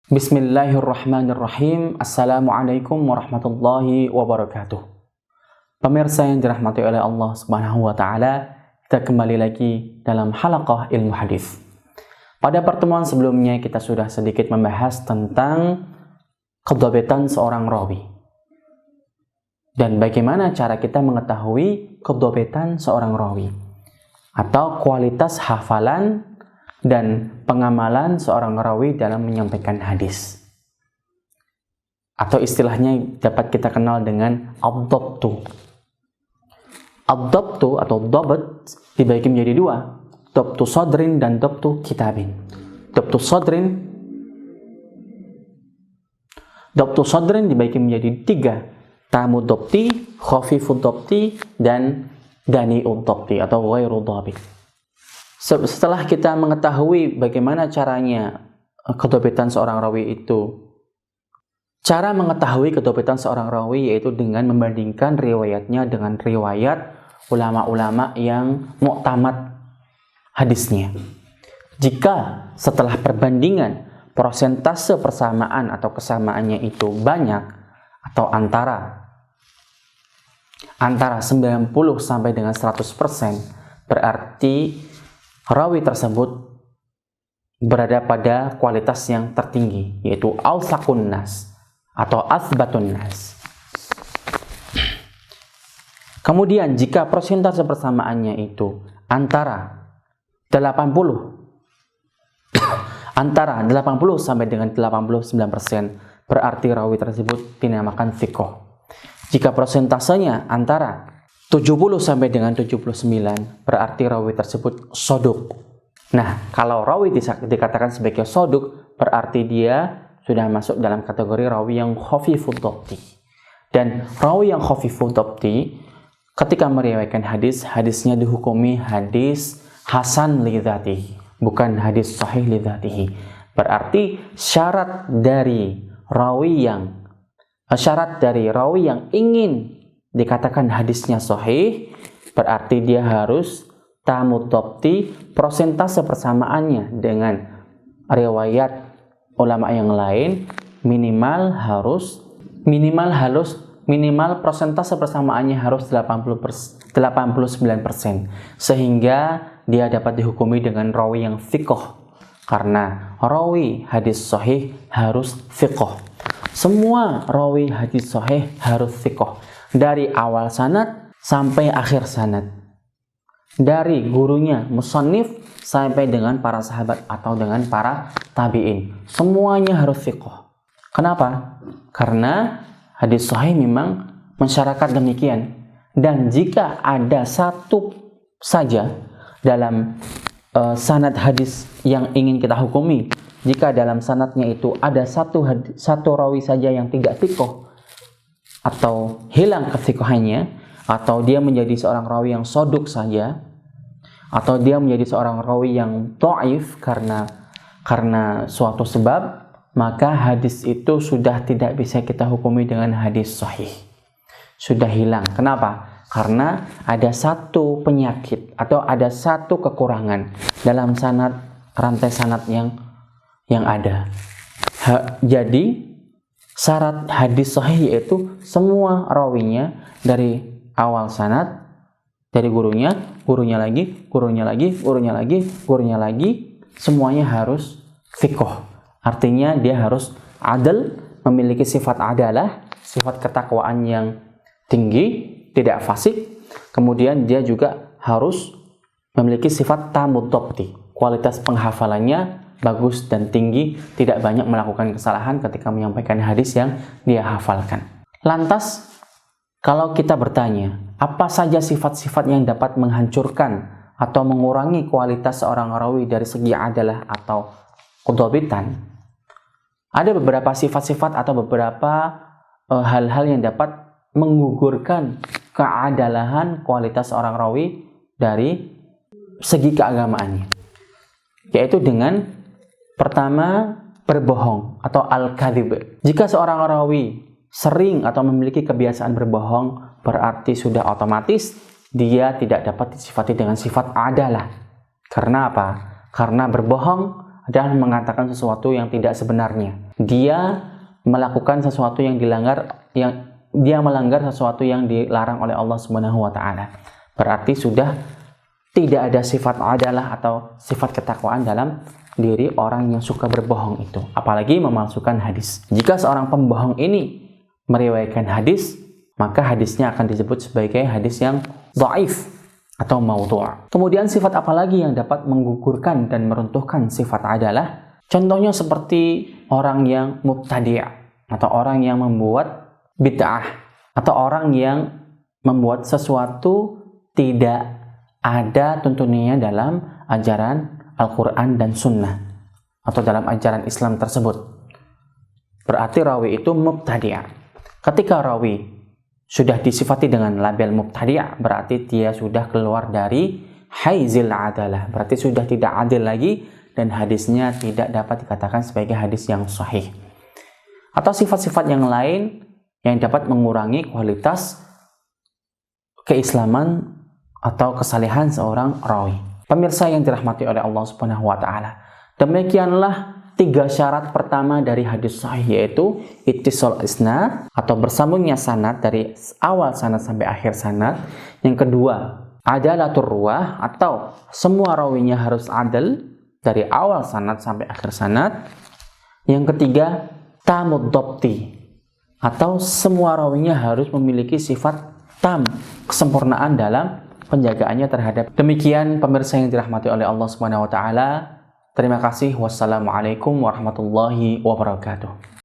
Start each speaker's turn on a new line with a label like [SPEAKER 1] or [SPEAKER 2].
[SPEAKER 1] Bismillahirrahmanirrahim. Assalamualaikum warahmatullahi wabarakatuh. Pemirsa yang dirahmati oleh Allah Subhanahu wa taala, kita kembali lagi dalam halaqah ilmu hadis. Pada pertemuan sebelumnya kita sudah sedikit membahas tentang kedhabitan seorang rawi. Dan bagaimana cara kita mengetahui kedhabitan seorang rawi atau kualitas hafalan dan pengamalan seorang rawi dalam menyampaikan hadis, atau istilahnya dapat kita kenal dengan ad-dhabtu. Ad-dhabtu atau dhabt dibagi menjadi dua, dhabtu sadrin dan dhabtu kitabin. Dhabtu sadrin dibagi menjadi tiga, tamu dhabti, khafifud dhabti, dan dani'ud dhabti atau ghairu dhabit. Setelah kita mengetahui bagaimana caranya kedhabitan seorang rawi itu, cara mengetahui kedhabitan seorang rawi yaitu dengan membandingkan riwayatnya dengan riwayat ulama-ulama yang mu'tamad hadisnya. Jika setelah perbandingan persentase persamaan atau kesamaannya itu banyak atau antara 90 sampai dengan 100%, berarti rawi tersebut berada pada kualitas yang tertinggi, yaitu awsaqun nas atau athbatun nas. Kemudian jika persentase persamaannya itu antara 80 sampai dengan 89%, berarti rawi tersebut dinamakan thiqah. Jika persentasenya antara 70 sampai dengan 79, berarti rawi tersebut soduk. Nah, kalau rawi dikatakan sebagai soduk, berarti dia sudah masuk dalam kategori rawi yang khafifud dhabti. Dan rawi yang khafifud dhabti, ketika meriwayatkan hadis, hadisnya dihukumi hadis hasan li dzatihi, bukan hadis sahih li dzatihi. Berarti syarat dari rawi yang ingin dikatakan hadisnya sahih, berarti dia harus tamu dhabti, persentase persamaannya dengan riwayat ulama yang lain minimal persentase persamaannya harus 89%, sehingga dia dapat dihukumi dengan rawi yang thiqah. Karena rawi hadis sahih harus thiqah. Semua rawi hadis sahih harus thiqah, dari awal sanad sampai akhir sanad, dari gurunya musannif sampai dengan para sahabat atau dengan para tabi'in, semuanya harus thiqah. Kenapa? Karena hadis sahih memang mensyaratkan demikian. Dan jika ada satu saja dalam sanad hadis yang ingin kita hukumi, jika dalam sanadnya itu ada satu rawi saja yang tidak thiqah, atau hilang kethiqahannya, atau dia menjadi seorang rawi yang soduk saja, atau dia menjadi seorang rawi yang dhaif karena suatu sebab, maka hadis itu sudah tidak bisa kita hukumi dengan hadis sahih. Sudah hilang. Kenapa? Karena ada satu penyakit atau ada satu kekurangan dalam sanad, rantai sanad yang ada. Jadi syarat hadis sahih yaitu semua rawinya dari awal sanad, dari gurunya lagi, semuanya harus thiqah. Artinya dia harus adil, memiliki sifat adalah, sifat ketakwaan yang tinggi, tidak fasik. Kemudian dia juga harus memiliki sifat tamu dhabti, kualitas penghafalannya bagus dan tinggi, tidak banyak melakukan kesalahan ketika menyampaikan hadis yang dia hafalkan. Lantas, kalau kita bertanya, apa saja sifat-sifat yang dapat menghancurkan atau mengurangi kualitas seorang rawi dari segi adalah atau kedhabitan? Ada beberapa sifat-sifat atau beberapa hal-hal yang dapat menggugurkan keadalahan kualitas seorang rawi dari segi keagamaannya, yaitu dengan pertama, berbohong atau al-kadhib. Jika seorang rawi sering atau memiliki kebiasaan berbohong, berarti sudah otomatis dia tidak dapat disifati dengan sifat adalah. Karena apa? Karena berbohong adalah mengatakan sesuatu yang tidak sebenarnya. Dia melakukan sesuatu yang dia melanggar sesuatu yang dilarang oleh Allah Subhanahu wa taala. Berarti sudah tidak ada sifat adalah atau sifat ketakwaan dalam diri orang yang suka berbohong itu, apalagi memalsukan hadis. Jika seorang pembohong ini meriwayatkan hadis, maka hadisnya akan disebut sebagai hadis yang dhaif atau maudhu'. Kemudian sifat apa lagi yang dapat menggugurkan dan meruntuhkan sifat adalah? Contohnya seperti orang yang mubtadi' atau orang yang membuat bid'ah atau orang yang membuat sesuatu tidak ada tuntunannya dalam ajaran Al-Quran dan Sunnah atau dalam ajaran Islam tersebut. Berarti rawi itu mubtadi'. Ketika rawi sudah disifati dengan label mubtadi', berarti dia sudah keluar dari haizil adalah, berarti sudah tidak adil lagi dan hadisnya tidak dapat dikatakan sebagai hadis yang sahih. Atau sifat-sifat yang lain yang dapat mengurangi kualitas keislaman atau kesalehan seorang rawi. Pemirsa yang dirahmati oleh Allah Subhanahu wa taala, demikianlah 3 syarat pertama dari hadis sahih, yaitu ittisal isnad atau bersambungnya sanad dari awal sanad sampai akhir sanad. Yang kedua, adalatur ruwah atau semua rawinya harus adil dari awal sanad sampai akhir sanad. Yang ketiga, tamud dhabti atau semua rawinya harus memiliki sifat tam, kesempurnaan dalam penjagaannya terhadap. Demikian pemirsa yang dirahmati oleh Allah Subhanahu wa taala. Terima kasih. Wassalamualaikum warahmatullahi wabarakatuh.